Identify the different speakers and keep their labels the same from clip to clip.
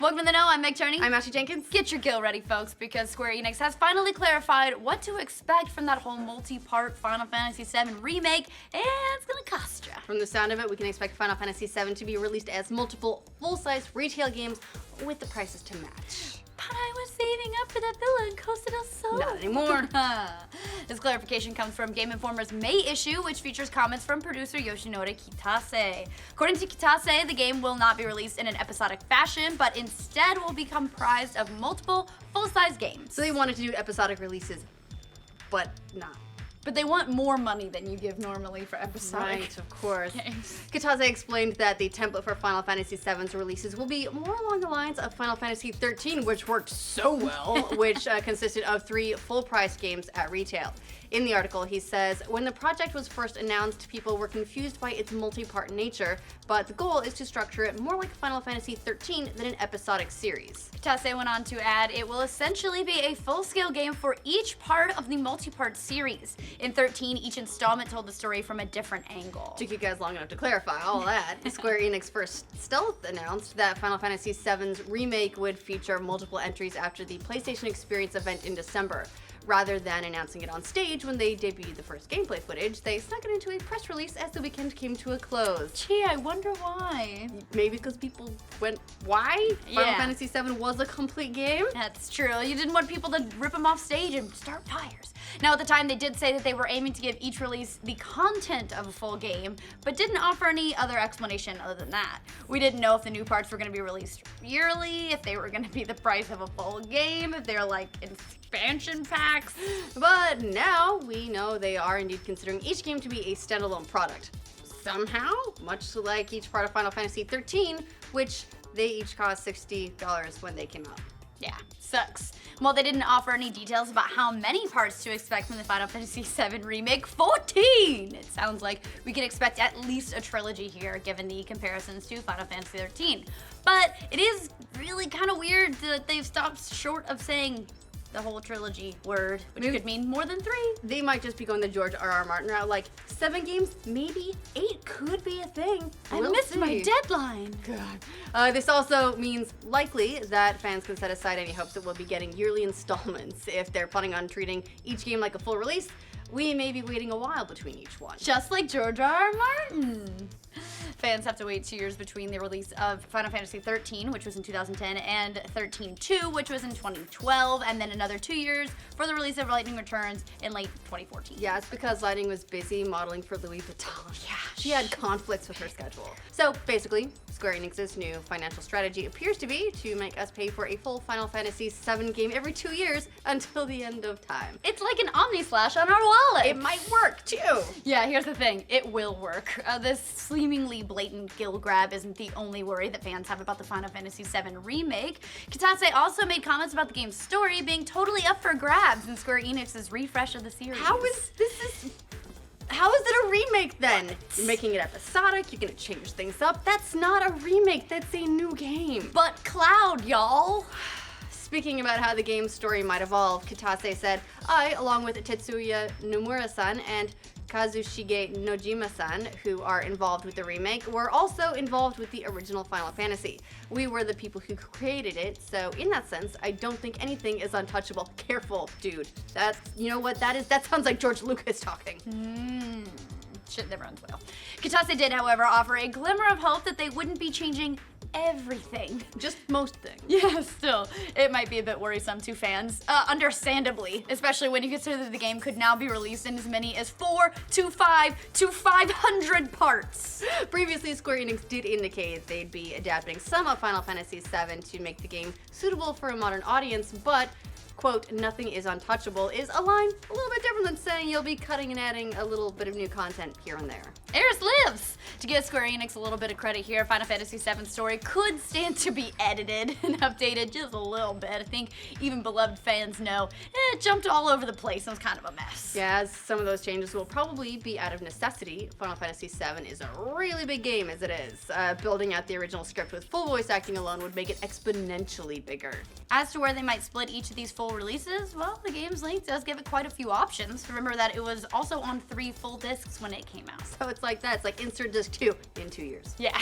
Speaker 1: Welcome to The Know, I'm Meg Turney.
Speaker 2: I'm Ashley Jenkins.
Speaker 1: Get your gill ready, folks, because Square Enix has finally clarified what to expect from that whole multi-part Final Fantasy VII remake, and it's gonna cost ya.
Speaker 2: From the sound of it, we can expect Final Fantasy VII to be released as multiple full-size retail games with the prices to match.
Speaker 1: But I was saving up for that villa in Costa del Sol.
Speaker 2: Not anymore.
Speaker 1: This clarification comes from Game Informer's May issue, which features comments from producer Yoshinori Kitase. According to Kitase, the game will not be released in an episodic fashion, but instead will be comprised of multiple full-size games.
Speaker 2: So they wanted to do episodic releases, but not.
Speaker 1: But they want more money than you give normally for episodic.
Speaker 2: Right, of course.
Speaker 1: games.
Speaker 2: Kitase explained that the template for Final Fantasy VII's releases will be more along the lines of Final Fantasy XIII, which worked so well, which consisted of 3 full-price games at retail. In the article, he says, when the project was first announced, people were confused by its multi-part nature, but the goal is to structure it more like Final Fantasy XIII than an episodic series.
Speaker 1: Kitase went on to add, it will essentially be a full-scale game for each part of the multi-part series. In 13, each installment told the story from a different angle.
Speaker 2: Took you guys long enough to clarify all that. Square Enix first stealth announced that Final Fantasy VII's remake would feature multiple entries after the PlayStation Experience event in December. Rather than announcing it on stage when they debuted the first gameplay footage, they snuck it into a press release as the weekend came to a close.
Speaker 1: Gee, I wonder why.
Speaker 2: Maybe because people went, why? Final
Speaker 1: Yeah.
Speaker 2: Fantasy VII was a complete game?
Speaker 1: That's true. You didn't want people to rip them off stage and start fires. Now, at the time, they did say that they were aiming to give each release the content of a full game, but didn't offer any other explanation other than that. We didn't know if the new parts were going to be released yearly, if they were going to be the price of a full game, if they're like expansion packs.
Speaker 2: But now we know they are indeed considering each game to be a standalone product. Somehow, much like each part of Final Fantasy XIII, which they each cost $60 when they came out.
Speaker 1: Yeah, sucks. Well, they didn't offer any details about how many parts to expect from the Final Fantasy VII Remake. 14! It sounds like we can expect at least a trilogy here, given the comparisons to Final Fantasy XIII. But it is really kind of weird that they've stopped short of saying the whole trilogy word, which could mean more than 3.
Speaker 2: They might just be going the George R.R. Martin route, like 7 games, maybe 8 could be a thing.
Speaker 1: I
Speaker 2: We'll
Speaker 1: missed my
Speaker 2: see.
Speaker 1: deadline.
Speaker 2: God. This also means likely that fans can set aside any hopes that we'll be getting yearly installments. If they're planning on treating each game like a full release, we may be waiting a while between each one.
Speaker 1: Just like George R.R. Martin. Fans have to wait 2 years between the release of Final Fantasy XIII, which was in 2010, and 13-2, which was in 2012, and then another 2 years for the release of Lightning Returns in late 2014.
Speaker 2: Yeah, it's because Lightning was busy modeling for Louis Vuitton. Yeah, she had conflicts with her schedule. So basically, Square Enix's new financial strategy appears to be to make us pay for a full Final Fantasy VII game every 2 years until the end of time.
Speaker 1: It's like an Omnislash on our wallet.
Speaker 2: It might work too.
Speaker 1: Yeah, here's the thing. It will work. This seemingly blatant gill grab isn't the only worry that fans have about the Final Fantasy VII Remake. Kitase also made comments about the game's story being totally up for grabs in Square Enix's refresh of the series.
Speaker 2: How is it a remake then? You're making it episodic, you're gonna change things up. That's not a remake, that's a new game.
Speaker 1: But Cloud, y'all.
Speaker 2: Speaking about how the game's story might evolve, Kitase said, I, along with Tetsuya Nomura-san and Kazushige Nojima-san, who are involved with the remake, were also involved with the original Final Fantasy. We were the people who created it, so in that sense, I don't think anything is untouchable. Careful, dude. That's, you know what that is? That sounds like George Lucas talking.
Speaker 1: Shit never ends well. Kitase did, however, offer a glimmer of hope that they wouldn't be changing everything.
Speaker 2: Just most things.
Speaker 1: Yeah, still, it might be a bit worrisome to fans, understandably, especially when you consider that the game could now be released in as many as 4 to 5 to 500 parts.
Speaker 2: Previously, Square Enix did indicate they'd be adapting some of Final Fantasy VII to make the game suitable for a modern audience, but quote, nothing is untouchable is a line a little bit different than saying you'll be cutting and adding a little bit of new content here and there.
Speaker 1: Eris lives! To give Square Enix a little bit of credit here, Final Fantasy VII's story could stand to be edited and updated just a little bit. I think even beloved fans know it jumped all over the place and was kind of a mess.
Speaker 2: Yeah, as some of those changes will probably be out of necessity. Final Fantasy VII is a really big game as it is. Building out the original script with full voice acting alone would make it exponentially bigger.
Speaker 1: As to where they might split each of these full releases, well, the game's link does give it quite a few options. Remember that it was also on 3 full discs when it came out.
Speaker 2: So it's like that. It's like insert disc 2 in 2 years.
Speaker 1: Yeah.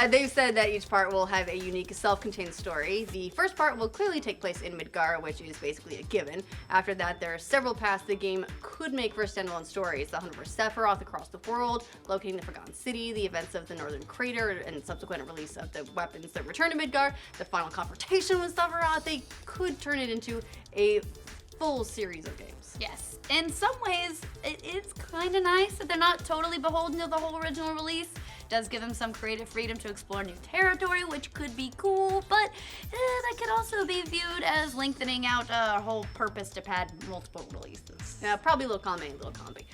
Speaker 2: They've said that each part will have a unique self-contained story. The first part will clearly take place in Midgar, which is basically a given. After that, there are several paths the game could make for standalone stories. The hunt for Sephiroth across the world, locating the Forgotten City, the events of the Northern Crater, and subsequent release of the weapons that return to Midgar, the final confrontation with Sephiroth. They could turn it into a full series of games.
Speaker 1: Yes. In some ways, it is kind of nice that they're not totally beholden to the whole original release. It does give them some creative freedom to explore new territory, which could be cool, but that could also be viewed as lengthening out a whole purpose to pad multiple releases.
Speaker 2: Yeah, probably a little column A, a little column B.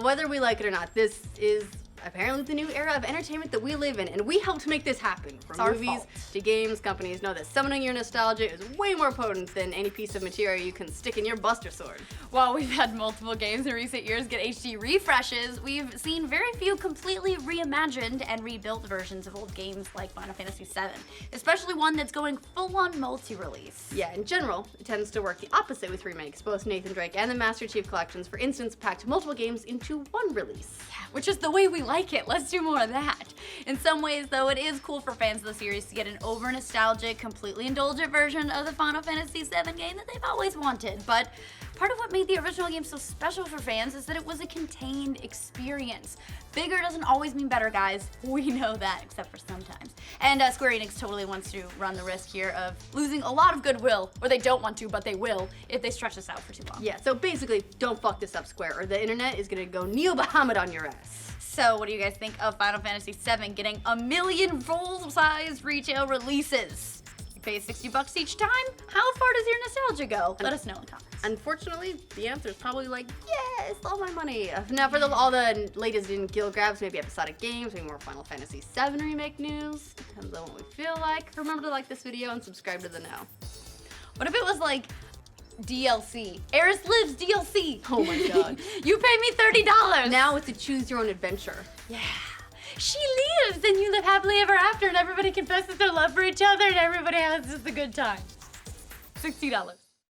Speaker 2: Whether we like it or not, this is apparently the new era of entertainment that we live in, and we helped make this happen. From
Speaker 1: our
Speaker 2: movies
Speaker 1: fault.
Speaker 2: to games, companies know that summoning your nostalgia is way more potent than any piece of material you can stick in your Buster Sword.
Speaker 1: While we've had multiple games in recent years get HD refreshes, we've seen very few completely reimagined and rebuilt versions of old games like Final Fantasy VII, especially one that's going full-on multi-release.
Speaker 2: Yeah, in general, it tends to work the opposite with remakes. Both Nathan Drake and the Master Chief Collections, for instance, packed multiple games into one release.
Speaker 1: Which is the way we like it. Let's do more of that. In some ways, though, it is cool for fans of the series to get an over-nostalgic, completely indulgent version of the Final Fantasy VII game that they've always wanted. But part of what made the original game so special for fans is that it was a contained experience. Bigger doesn't always mean better, guys. We know that, except for sometimes. And Square Enix totally wants to run the risk here of losing a lot of goodwill, or they don't want to, but they will, if they stretch this out for too long.
Speaker 2: Yeah, so basically, don't fuck this up, Square, or the internet is gonna go Neil Bahamut on your ass.
Speaker 1: So what do you guys think of Final Fantasy VII getting 1 million full-size retail releases? You pay $60 each time? How far does your nostalgia go? Let us know in the comments.
Speaker 2: Unfortunately, the answer is probably like, yes, all my money. Now for all the latest in guild grabs, maybe episodic games, maybe more Final Fantasy VII remake news. Depends on what we feel like. Remember to like this video and subscribe to the Know.
Speaker 1: What if it was like DLC? Eris Lives DLC.
Speaker 2: Oh my god.
Speaker 1: You pay me $30.
Speaker 2: Now it's a choose your own adventure.
Speaker 1: Yeah. She lives and you live happily ever after and everybody confesses their love for each other and everybody has just a good time. $60.